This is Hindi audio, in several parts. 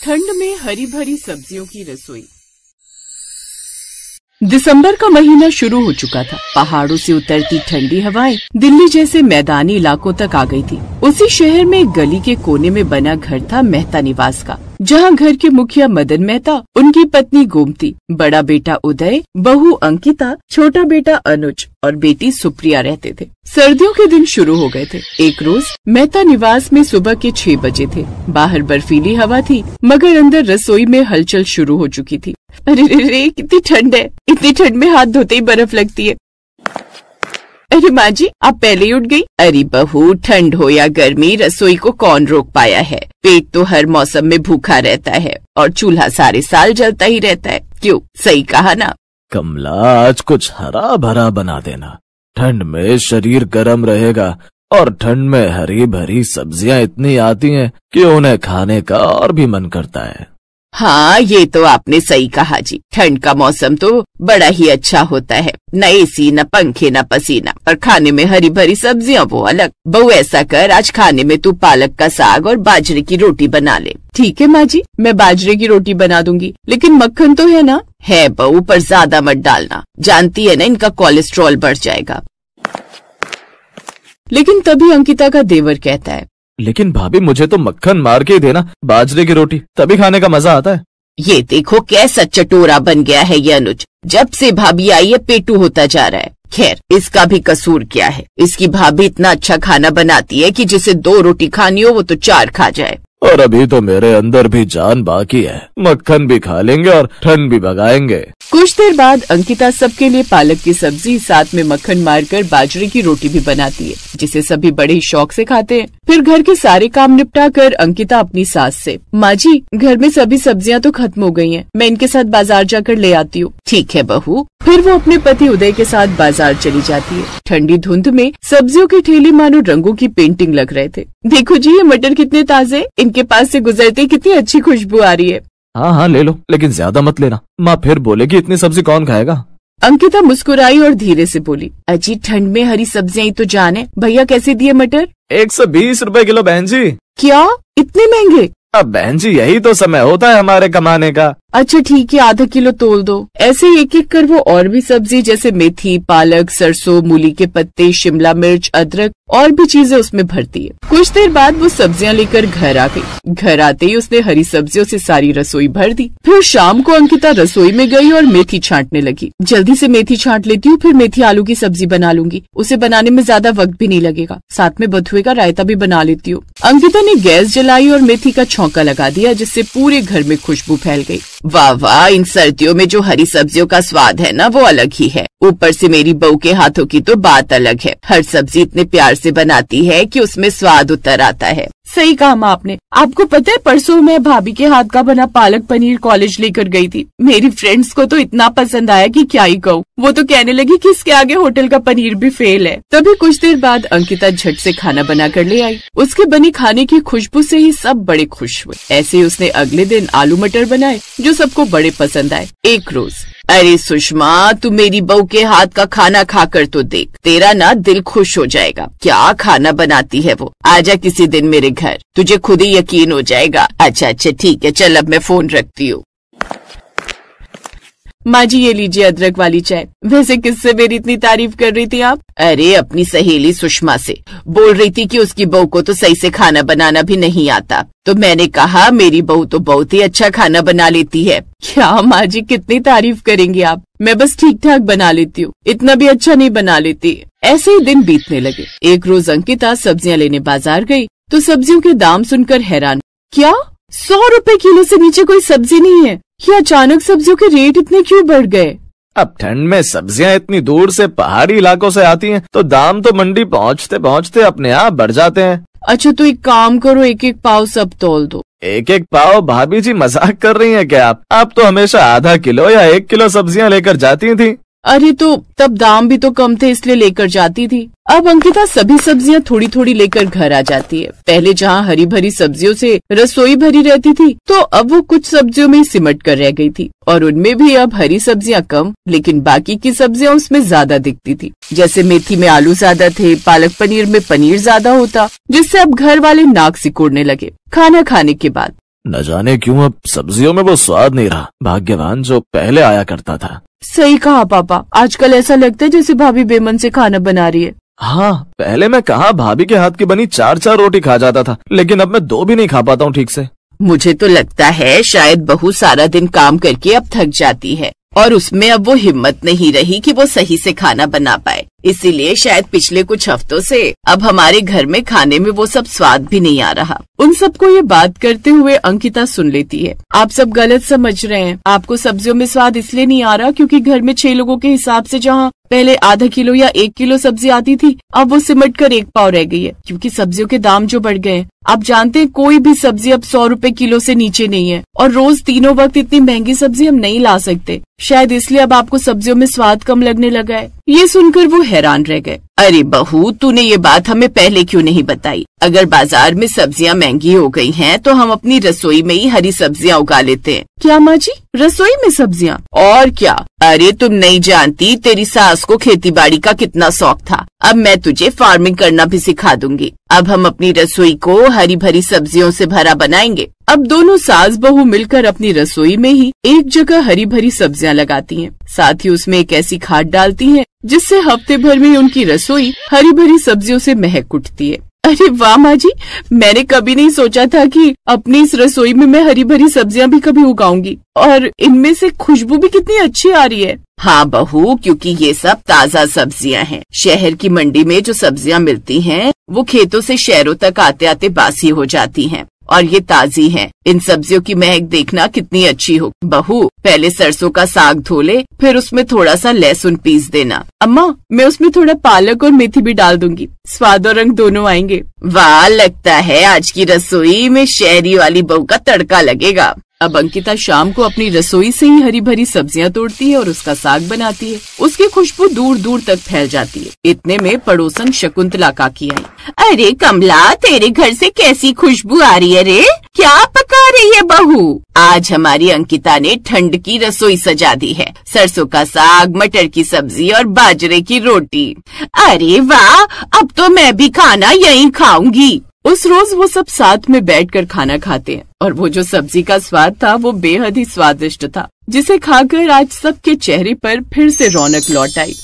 ठंड में हरी भरी सब्जियों की रसोई। दिसंबर का महीना शुरू हो चुका था। पहाड़ों से उतरती ठंडी हवाएं दिल्ली जैसे मैदानी इलाकों तक आ गई थी। उसी शहर में एक गली के कोने में बना घर था मेहता निवास का, जहां घर के मुखिया मदन मेहता, उनकी पत्नी गोमती, बड़ा बेटा उदय, बहू अंकिता, छोटा बेटा अनुज और बेटी सुप्रिया रहते थे। सर्दियों के दिन शुरू हो गए थे। एक रोज मेहता निवास में सुबह के 6 बजे थे। बाहर बर्फीली हवा थी, मगर अंदर रसोई में हलचल शुरू हो चुकी थी। अरे रे, कितनी ठंड है। इतनी ठंड में हाथ धोते ही बर्फ लगती है। अरे माँ जी, आप पहले ही उठ गई। अरे बहू, ठंड हो या गर्मी, रसोई को कौन रोक पाया है। पेट तो हर मौसम में भूखा रहता है और चूल्हा सारे साल जलता ही रहता है। क्यों, सही कहा ना। कमला, आज कुछ हरा भरा बना देना। ठंड में शरीर गर्म रहेगा और ठंड में हरी भरी सब्जियां इतनी आती हैं कि उन्हें खाने का और भी मन करता है। हाँ, ये तो आपने सही कहा जी। ठंड का मौसम तो बड़ा ही अच्छा होता है। न एसी, न पंखे, न पसीना, पर खाने में हरी भरी सब्जियां वो अलग। बहू, ऐसा कर, आज खाने में तू पालक का साग और बाजरे की रोटी बना ले। ठीक है माँ जी, मैं बाजरे की रोटी बना दूंगी, लेकिन मक्खन तो है ना। है बहू, पर ज्यादा मत डालना, जानती है ना इनका कोलेस्ट्रॉल बढ़ जाएगा। लेकिन तभी अंकिता का देवर कहता है, लेकिन भाभी, मुझे तो मक्खन मार के ही देना बाजरे की रोटी, तभी खाने का मजा आता है। ये देखो कैसा चटोरा बन गया है ये अनुज। जब से भाभी आई है पेटू होता जा रहा है। खैर, इसका भी कसूर क्या है। इसकी भाभी इतना अच्छा खाना बनाती है कि जिसे 2 रोटी खानी हो वो तो 4 खा जाए। और अभी तो मेरे अंदर भी जान बाकी है। मक्खन भी खा लेंगे और ठंड भी भगाएंगे। कुछ देर बाद अंकिता सबके लिए पालक की सब्जी साथ में मक्खन मारकर बाजरे की रोटी भी बनाती है, जिसे सभी बड़े ही शौक से खाते हैं। फिर घर के सारे काम निपटा कर अंकिता अपनी सास से, माँ जी, घर में सभी सब्जियां तो खत्म हो गई हैं, मैं इनके साथ बाजार जाकर ले आती हूँ। ठीक है बहू। फिर वो अपने पति उदय के साथ बाजार चली जाती है। ठंडी धुंध में सब्जियों के ठेले मानो रंगों की पेंटिंग लग रहे थे। देखो जी, ये मटर कितने ताजे, इनके पास से गुजरते कितनी अच्छी खुशबू आ रही है। हाँ हाँ, ले लो, लेकिन ज्यादा मत लेना, माँ फिर बोलेगी इतनी सब्जी कौन खाएगा। अंकिता मुस्कुराई और धीरे से बोली, अजी ठंड में हरी सब्जियां ही तो जान है। भैया कैसे दिए मटर? 120 रुपए किलो बहन जी। क्या, इतने महंगे? अब बहन जी, यही तो समय होता है हमारे कमाने का। अच्छा ठीक है, आधा किलो तोल दो। ऐसे एक एक कर वो और भी सब्जी जैसे मेथी, पालक, सरसों, मूली के पत्ते, शिमला मिर्च, अदरक और भी चीजें उसमें भरती है। कुछ देर बाद वो सब्जियां लेकर घर आ गई। घर आते ही उसने हरी सब्जियों से सारी रसोई भर दी। फिर शाम को अंकिता रसोई में गई और मेथी छांटने लगी। जल्दी से मेथी छांट लेती हूँ, फिर मेथी आलू की सब्जी बना लूंगी। उसे बनाने में ज्यादा वक्त भी नहीं लगेगा। साथ में बथुए का रायता भी बना लेती हूँ। अंकिता ने गैस जलाई और मेथी का छौंका लगा दिया, जिससे पूरे घर में खुशबू फैल गई। वाह वाह, इन सर्दियों में जो हरी सब्जियों का स्वाद है ना, वो अलग ही है। ऊपर से मेरी बहू के हाथों की तो बात अलग है। हर सब्जी इतने प्यार से बनाती है कि उसमें स्वाद उतर आता है। सही कहा माँ आपने। आपको पता है, परसों मैं भाभी के हाथ का बना पालक पनीर कॉलेज लेकर गई थी। मेरी फ्रेंड्स को तो इतना पसंद आया कि क्या ही कहूँ। वो तो कहने लगी कि इसके आगे होटल का पनीर भी फेल है। तभी कुछ देर बाद अंकिता झट से खाना बना कर ले आई। उसके बनी खाने की खुशबू से ही सब बड़े खुश हुए। ऐसे ही उसने अगले दिन आलू मटर बनाए, जो सबको बड़े पसंद आए। एक रोज, अरे सुषमा, तू मेरी बहू के हाथ का खाना खाकर तो देख, तेरा ना दिल खुश हो जाएगा। क्या खाना बनाती है वो। आजा किसी दिन मेरे घर, तुझे खुद ही यकीन हो जाएगा। अच्छा ठीक है, चल अब मैं फोन रखती हूँ। माँ जी, ये लीजिए अदरक वाली चाय। वैसे किससे मेरी इतनी तारीफ कर रही थी आप? अरे अपनी सहेली सुषमा से। बोल रही थी कि उसकी बहू को तो सही से खाना बनाना भी नहीं आता, तो मैंने कहा मेरी बहू तो बहुत ही अच्छा खाना बना लेती है। क्या माँ जी, कितनी तारीफ करेंगी आप। मैं बस ठीक ठाक बना लेती हूँ, इतना भी अच्छा नहीं बना लेती। ऐसे ही दिन बीतने लगे। एक रोज अंकिता सब्जियां लेने बाजार गई तो सब्जियों के दाम सुनकर हैरान। क्या 100 रुपए किलो से नीचे कोई सब्जी नहीं है? ये अचानक सब्जियों के रेट इतने क्यों बढ़ गए? अब ठंड में सब्जियां इतनी दूर से पहाड़ी इलाकों से आती हैं, तो दाम तो मंडी पहुंचते पहुंचते अपने आप बढ़ जाते हैं। अच्छा तो एक काम करो, एक एक पाव सब तौल दो। एक एक पाव? भाभी जी मजाक कर रही हैं क्या आप तो हमेशा आधा किलो या 1 किलो सब्जियां लेकर जाती थी। अरे तो तब दाम भी तो कम थे, इसलिए लेकर जाती थी। अब अंकिता सभी सब्जियां थोड़ी थोड़ी लेकर घर आ जाती है। पहले जहाँ हरी भरी सब्जियों से रसोई भरी रहती थी, तो अब वो कुछ सब्जियों में ही सिमट कर रह गई थी, और उनमें भी अब हरी सब्जियां कम, लेकिन बाकी की सब्जियां उसमें ज्यादा दिखती थी। जैसे मेथी में आलू ज्यादा थे, पालक पनीर में पनीर ज्यादा होता, जिससे अब घर वाले नाक सिकोड़ने लगे। खाना खाने के बाद, न जाने क्यों अब सब्जियों में वो स्वाद नहीं रहा, भाग्यवान जो पहले आया करता था। सही कहा पापा, आजकल ऐसा लगता है जैसे भाभी बेमन से खाना बना रही है। हाँ, पहले मैं कहाँ भाभी के हाथ की बनी 4-4 रोटी खा जाता था, लेकिन अब मैं 2 भी नहीं खा पाता हूँ ठीक से। मुझे तो लगता है शायद बहू सारा दिन काम करके अब थक जाती है और उसमें अब वो हिम्मत नहीं रही कि वो सही से खाना बना पाए, इसीलिए शायद पिछले कुछ हफ्तों से अब हमारे घर में खाने में वो सब स्वाद भी नहीं आ रहा। उन सबको ये बात करते हुए अंकिता सुन लेती है। आप सब गलत समझ रहे हैं, आपको सब्जियों में स्वाद इसलिए नहीं आ रहा क्योंकि घर में 6 लोगों के हिसाब से जहाँ पहले आधा किलो या 1 किलो सब्जी आती थी, अब वो सिमट कर 1 पाव रह गई है क्योंकि सब्जियों के दाम जो बढ़ गए हैं। आप जानते हैं कोई भी सब्जी अब 100 रुपए किलो से नीचे नहीं है और रोज तीनों वक्त इतनी महंगी सब्जी हम नहीं ला सकते, शायद इसलिए अब आपको सब्जियों में स्वाद कम लगने लगा है। ये सुनकर वो हैरान रह गए। अरे बहू, तूने ये बात हमें पहले क्यों नहीं बताई? अगर बाजार में सब्जियां महंगी हो गई हैं, तो हम अपनी रसोई में ही हरी सब्जियां उगा लेते हैं। क्या माँ जी, रसोई में सब्जियां? और क्या, अरे तुम नहीं जानती तेरी सास को खेती बाड़ी का कितना शौक था। अब मैं तुझे फार्मिंग करना भी सिखा दूंगी। अब हम अपनी रसोई को हरी भरी सब्जियों से भरा बनाएंगे। अब दोनों सास बहू मिलकर अपनी रसोई में ही एक जगह हरी भरी सब्जियां लगाती हैं, साथ ही उसमें एक ऐसी खाद डालती हैं जिससे हफ्ते भर में उनकी रसोई हरी भरी सब्जियों से महक उठती है। अरे वाह माँ जी, मैंने कभी नहीं सोचा था कि अपनी इस रसोई में मैं हरी भरी सब्जियां भी कभी उगाऊंगी और इनमें से खुशबू भी कितनी अच्छी आ रही है। हाँ बहू, क्योंकि ये सब ताज़ा सब्जियां हैं। शहर की मंडी में जो सब्जियां मिलती हैं, वो खेतों से शहरों तक आते आते बासी हो जाती हैं और ये ताज़ी हैं। इन सब्जियों की महक देखना कितनी अच्छी हो। बहू, पहले सरसों का साग धो ले, फिर उसमें थोड़ा सा लहसुन पीस देना। अम्मा, मैं उसमें थोड़ा पालक और मेथी भी डाल दूंगी, स्वाद और रंग दोनों आएंगे। वाह, लगता है आज की रसोई में शहरी वाली बहू का तड़का लगेगा। अब अंकिता शाम को अपनी रसोई से ही हरी भरी सब्जियां तोड़ती है और उसका साग बनाती है। उसकी खुशबू दूर दूर तक फैल जाती है। इतने में पड़ोसन शकुंतला काकी आई। अरे कमला, तेरे घर से कैसी खुशबू आ रही है रे? क्या पका रही है बहू? आज हमारी अंकिता ने ठंड की रसोई सजा दी है। सरसों का साग, मटर की सब्जी और बाजरे की रोटी। अरे वाह, अब तो मैं भी खाना यहीं खाऊंगी। उस रोज वो सब साथ में बैठकर खाना खाते हैं और वो जो सब्जी का स्वाद था वो बेहद ही स्वादिष्ट था, जिसे खाकर आज सबके चेहरे पर फिर से रौनक लौट आई।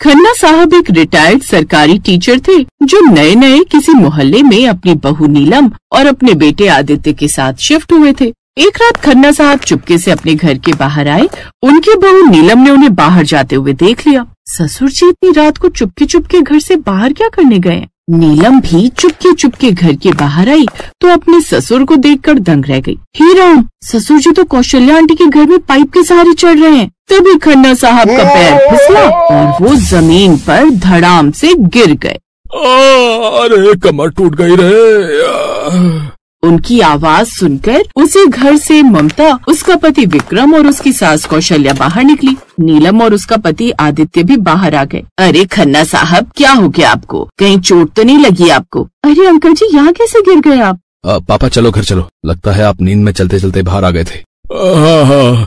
खन्ना साहब एक रिटायर्ड सरकारी टीचर थे जो नए नए किसी मोहल्ले में अपनी बहू नीलम और अपने बेटे आदित्य के साथ शिफ्ट हुए थे। एक रात खन्ना साहब चुपके से अपने घर के बाहर आए। उनकी बहू नीलम ने उन्हें बाहर जाते हुए देख लिया। ससुर जी इतनी रात को चुपके चुपके घर से बाहर क्या करने गए? नीलम भी चुपके चुपके घर के बाहर आई तो अपने ससुर को देखकर दंग रह गई। हे राम, ससुर जी तो कौशल्या आंटी के घर में पाइप के सहारे चढ़ रहे हैं। तभी खन्ना साहब का पैर फिसला और वो जमीन पर धड़ाम से गिर गए। अरे कमर टूट गई रे। उनकी आवाज सुनकर उसी घर से ममता, उसका पति विक्रम और उसकी सास कौशल्या बाहर निकली। नीलम और उसका पति आदित्य भी बाहर आ गए। अरे खन्ना साहब, क्या हो गया आपको? कहीं चोट तो नहीं लगी आपको? अरे अंकल जी, यहाँ कैसे गिर गए आप? पापा चलो घर चलो, लगता है आप नींद में चलते चलते बाहर आ गए थे। हाँ,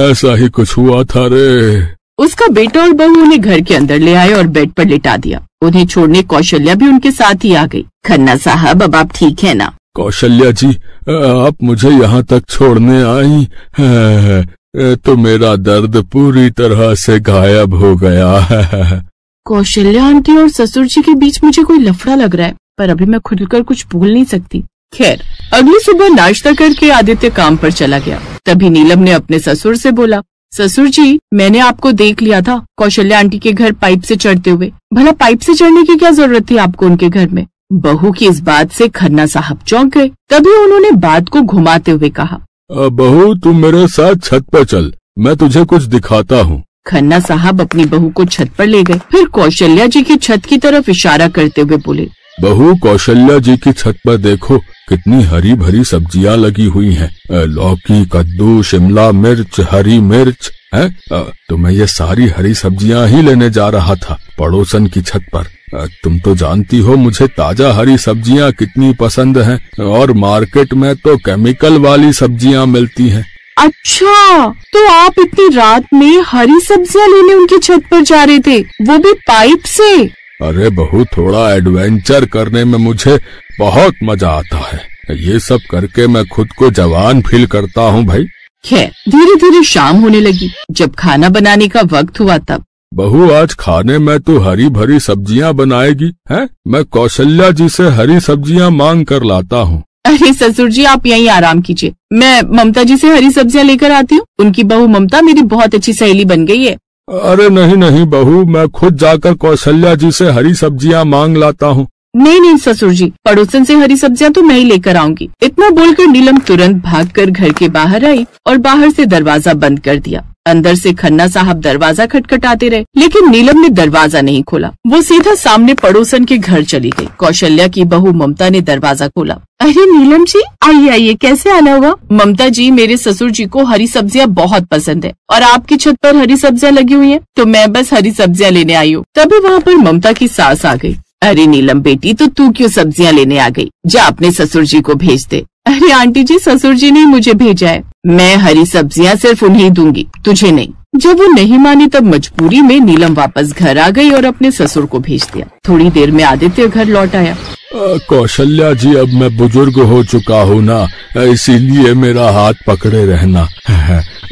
ऐसा ही कुछ हुआ था रे। उसका बेटा और बहू उन्हें घर के अंदर ले आए और बेड पर लिटा दिया। उन्हें छोड़ने कौशल्या भी उनके साथ ही आ गई। खन्ना साहब, अब आप ठीक है ना? कौशल्या जी, आप मुझे यहाँ तक छोड़ने आई तो मेरा दर्द पूरी तरह से गायब हो गया है। कौशल्या आंटी और ससुर जी के बीच मुझे कोई लफड़ा लग रहा है, पर अभी मैं खुलकर कुछ बोल नहीं सकती। खैर, अगली सुबह नाश्ता करके आदित्य काम पर चला गया। तभी नीलम ने अपने ससुर से बोला, ससुर जी, मैंने आपको देख लिया था कौशल्या आंटी के घर पाइप से चढ़ते हुए। भला पाइप से चढ़ने की क्या जरूरत थी आपको उनके घर में? बहू की इस बात से खन्ना साहब चौंक गए। तभी उन्होंने बात को घुमाते हुए कहा, बहू तुम मेरे साथ छत पर चल, मैं तुझे कुछ दिखाता हूँ। खन्ना साहब अपनी बहू को छत पर ले गए। फिर कौशल्या जी की छत की तरफ इशारा करते हुए बोले, बहू कौशल्या जी की छत पर देखो, कितनी हरी भरी सब्जियां लगी हुई हैं। लौकी, कद्दू, शिमला मिर्च, हरी मिर्च है। तो मैं ये सारी हरी सब्जियां ही लेने जा रहा था पड़ोसन की छत पर। तुम तो जानती हो मुझे ताजा हरी सब्जियां कितनी पसंद हैं और मार्केट में तो केमिकल वाली सब्जियां मिलती हैं। अच्छा, तो आप इतनी रात में हरी सब्जियां लेने उनकी छत पर जा रहे थे, वो भी पाइप से? अरे बहू, थोड़ा एडवेंचर करने में मुझे बहुत मजा आता है। ये सब करके मैं खुद को जवान फील करता हूँ भाई। खैर धीरे धीरे शाम होने लगी। जब खाना बनाने का वक्त हुआ तब बहू, आज खाने में तो हरी भरी सब्जियां बनाएगी हैं? मैं कौशल्या जी से हरी सब्जियां मांग कर लाता हूँ। अरे ससुर जी, आप यहीं आराम कीजिए, मैं ममता जी से हरी सब्जियां लेकर आती हूँ। उनकी बहू ममता मेरी बहुत अच्छी सहेली बन गई है। अरे नहीं नहीं बहू, मैं खुद जाकर कौशल्या जी से हरी सब्जियां मांग लाता हूँ। नहीं नहीं ससुर जी, पड़ोसन से हरी सब्जियां तो मैं ही लेकर आऊंगी। इतना बोलकर नीलम तुरंत भागकर घर के बाहर आई और बाहर से दरवाजा बंद कर दिया। अंदर से खन्ना साहब दरवाजा खटखटाते रहे, लेकिन नीलम ने दरवाजा नहीं खोला। वो सीधा सामने पड़ोसन के घर चली गई। कौशल्या की बहू ममता ने दरवाजा खोला। अरे नीलम जी, आइए आइए, कैसे आना हुआ? ममता जी, मेरे ससुर जी को हरी सब्जियां बहुत पसंद है और आपकी छत पर हरी सब्जियां लगी हुई हैं, तो मैं बस हरी सब्जियां लेने आई हूँ। तभी वहाँ पर ममता की सास आ गई। अरे नीलम बेटी, तो तू क्यों सब्जियां लेने आ गई? जा अपने ससुर जी को भेज दे। अरे आंटी जी, ससुर जी ने मुझे भेजा है। मैं हरी सब्जियां सिर्फ उन्हें दूंगी, तुझे नहीं। जब वो नहीं मानी तब मजबूरी में नीलम वापस घर आ गई और अपने ससुर को भेज दिया। थोड़ी देर में आदित्य घर लौट आया। कौशल्या जी, अब मैं बुजुर्ग हो चुका हूँ ना, इसीलिए मेरा हाथ पकड़े रहना,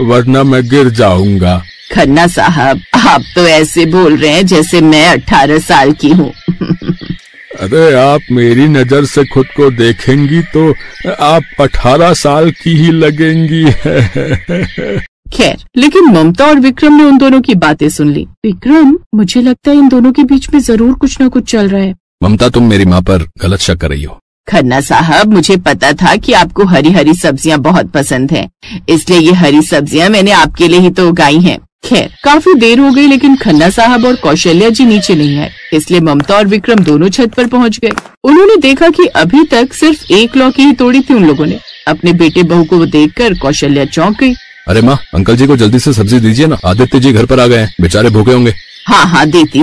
वरना मैं गिर जाऊंगा। खन्ना साहब, आप तो ऐसे बोल रहे हैं जैसे मैं 18 साल की हूँ। अरे आप मेरी नजर से खुद को देखेंगी तो आप 18 साल की ही लगेंगी। खैर, लेकिन ममता और विक्रम ने उन दोनों की बातें सुन ली। विक्रम, मुझे लगता है इन दोनों के बीच में जरूर कुछ न कुछ चल रहा है। ममता, तुम मेरी माँ पर गलत शक कर रही हो। खन्ना साहब, मुझे पता था कि आपको हरी हरी सब्जियां बहुत पसंद हैं, इसलिए ये हरी सब्जियां मैंने आपके लिए ही तो उगाई हैं। खैर, काफी देर हो गई, लेकिन खन्ना साहब और कौशल्या जी नीचे नहीं आए, इसलिए ममता और विक्रम दोनों छत पर पहुंच गए। उन्होंने देखा कि अभी तक सिर्फ एक लौकी ही तोड़ी थी उन लोगों ने। अपने बेटे बहू को देखकर कौशल्या चौंक गई। अरे माँ, अंकल जी को जल्दी से सब्जी दीजिए ना, आदित्य जी घर पर आ गए हैं, बेचारे भूखे होंगे। हाँ हाँ, देती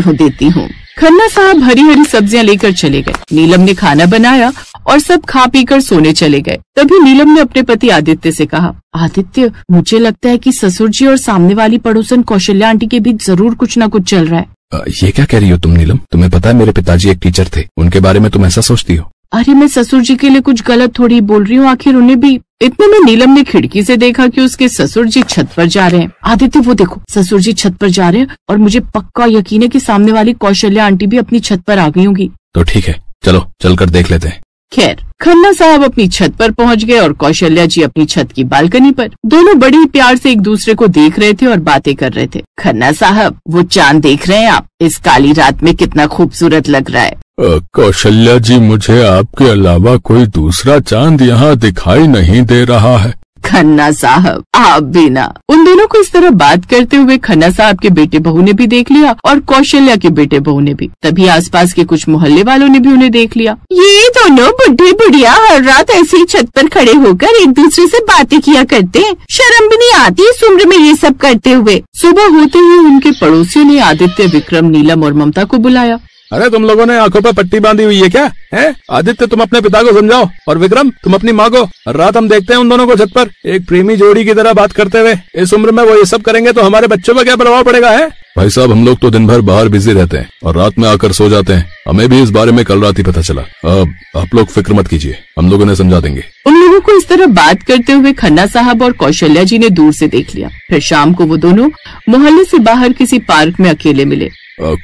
हूँ। खन्ना साहब हरी हरी सब्जियां लेकर चले गए। नीलम ने खाना बनाया और सब खा पीकर सोने चले गए। तभी नीलम ने अपने पति आदित्य से कहा, आदित्य, मुझे लगता है कि ससुर जी और सामने वाली पड़ोसन कौशल्या आंटी के बीच जरूर कुछ न कुछ चल रहा है। ये क्या कह रही हो तुम नीलम? तुम्हें पता है मेरे पिताजी एक टीचर थे, उनके बारे में तुम ऐसा सोचती हो? अरे मैं ससुर जी के लिए कुछ गलत थोड़ी बोल रही हूँ, आखिर उन्हें भी। इतने में नीलम ने खिड़की से देखा कि उसके ससुर जी छत पर जा रहे हैं। आदित्य, वो देखो, ससुर जी छत पर जा रहे हैं और मुझे पक्का यकीन है कि सामने वाली कौशल्या आंटी भी अपनी छत पर आ गई होंगी। तो ठीक है, चलो चलकर देख लेते हैं। खैर, खन्ना साहब अपनी छत पर पहुंच गए और कौशल्या जी अपनी छत की बालकनी पर। दोनों बड़े ही प्यार से एक दूसरे को देख रहे थे और बातें कर रहे थे। खन्ना साहब, वो चांद देख रहे हैं आप? इस काली रात में कितना खूबसूरत लग रहा है। कौशल्या जी, मुझे आपके अलावा कोई दूसरा चांद यहाँ दिखाई नहीं दे रहा है। खन्ना साहब, आप भी ना। उन दोनों को इस तरह बात करते हुए खन्ना साहब के बेटे बहू ने भी देख लिया और कौशल्या के बेटे बहू ने भी। तभी आसपास के कुछ मोहल्ले वालों ने भी उन्हें देख लिया। ये दोनों बुढ़े बुढ़िया हर रात ऐसे ही छत पर खड़े होकर एक दूसरे से बातें किया करते हैं। शर्म भी नहीं आती इस उम्र में ये सब करते हुए। सुबह होते ही उनके पड़ोसियों ने आदित्य, विक्रम, नीलम और ममता को बुलाया। अरे तुम लोगों ने आंखों पर पट्टी बांधी हुई है क्या? है आदित्य, तुम अपने पिता को समझाओ, और विक्रम, तुम अपनी माँ को। रात हम देखते हैं उन दोनों को छत पर एक प्रेमी जोड़ी की तरह बात करते हुए। इस उम्र में वो ये सब करेंगे तो हमारे बच्चों पर क्या प्रभाव पड़ेगा? है भाई साहब, हम लोग तो दिन भर बाहर बिजी रहते हैं और रात में आकर सो जाते हैं। हमें भी इस बारे में कल रात ही पता चला। अब आप लोग फिक्र मत कीजिए, हम लोग उन्हें समझा देंगे। उन लोगों को इस तरह बात करते हुए खन्ना साहब और कौशल्या जी ने दूर से देख लिया। फिर शाम को वो दोनों मोहल्ले से बाहर किसी पार्क में अकेले मिले।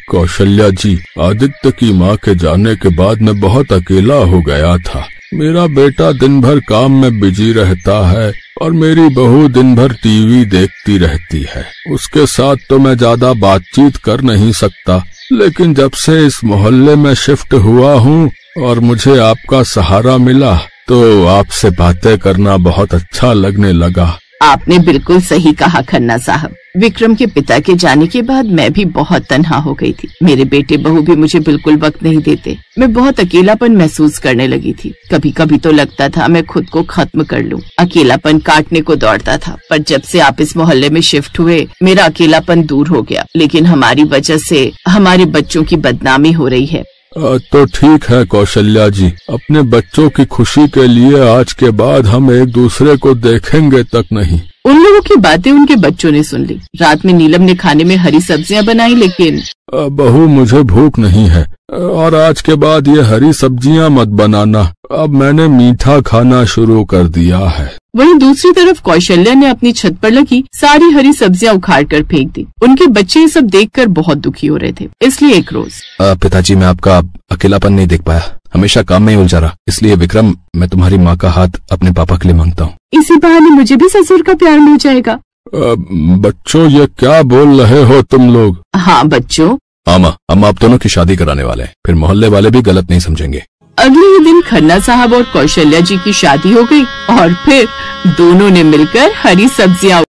कौशल्या जी, आदित्य की माँ के जाने के बाद मैं बहुत अकेला हो गया था। मेरा बेटा दिन भर काम में बिजी रहता है और मेरी बहू दिन भर टीवी देखती रहती है। उसके साथ तो मैं ज्यादा बातचीत कर नहीं सकता, लेकिन जब से इस मोहल्ले में शिफ्ट हुआ हूँ और मुझे आपका सहारा मिला तो आपसे बातें करना बहुत अच्छा लगने लगा। आपने बिल्कुल सही कहा खन्ना साहब। विक्रम के पिता के जाने के बाद मैं भी बहुत तन्हा हो गई थी। मेरे बेटे बहू भी मुझे बिल्कुल वक्त नहीं देते। मैं बहुत अकेलापन महसूस करने लगी थी। कभी कभी तो लगता था मैं खुद को खत्म कर लूं। अकेलापन काटने को दौड़ता था, पर जब से आप इस मोहल्ले में शिफ्ट हुए मेरा अकेलापन दूर हो गया। लेकिन हमारी वजह से हमारे बच्चों की बदनामी हो रही है। तो ठीक है कौशल्या जी, अपने बच्चों की खुशी के लिए आज के बाद हम एक दूसरे को देखेंगे तक नहीं। उन लोगों की बातें उनके बच्चों ने सुन ली। रात में नीलम ने खाने में हरी सब्जियां बनाई, लेकिन बहू मुझे भूख नहीं है और आज के बाद ये हरी सब्जियां मत बनाना। अब मैंने मीठा खाना शुरू कर दिया है। वहीं दूसरी तरफ कौशल्या ने अपनी छत पर लगी सारी हरी सब्जियां उखाड़ कर फेंक दी। उनके बच्चे ये सब देखकर बहुत दुखी हो रहे थे। इसलिए एक रोज पिताजी, मैं आपका अकेलापन नहीं देख पाया, हमेशा काम में ही उलझा रहा। इसलिए विक्रम, मैं तुम्हारी माँ का हाथ अपने पापा के लिए मांगता हूँ। इसी बहाने मुझे भी ससुर का प्यार मिल जाएगा। बच्चों, ये क्या बोल रहे हो तुम लोग? हाँ बच्चों, मामा, हम आप दोनों की शादी कराने वाले हैं, फिर मोहल्ले वाले भी गलत नहीं समझेंगे। अगले ही दिन खन्ना साहब और कौशल्या जी की शादी हो गई और फिर दोनों ने मिलकर हरी सब्जियां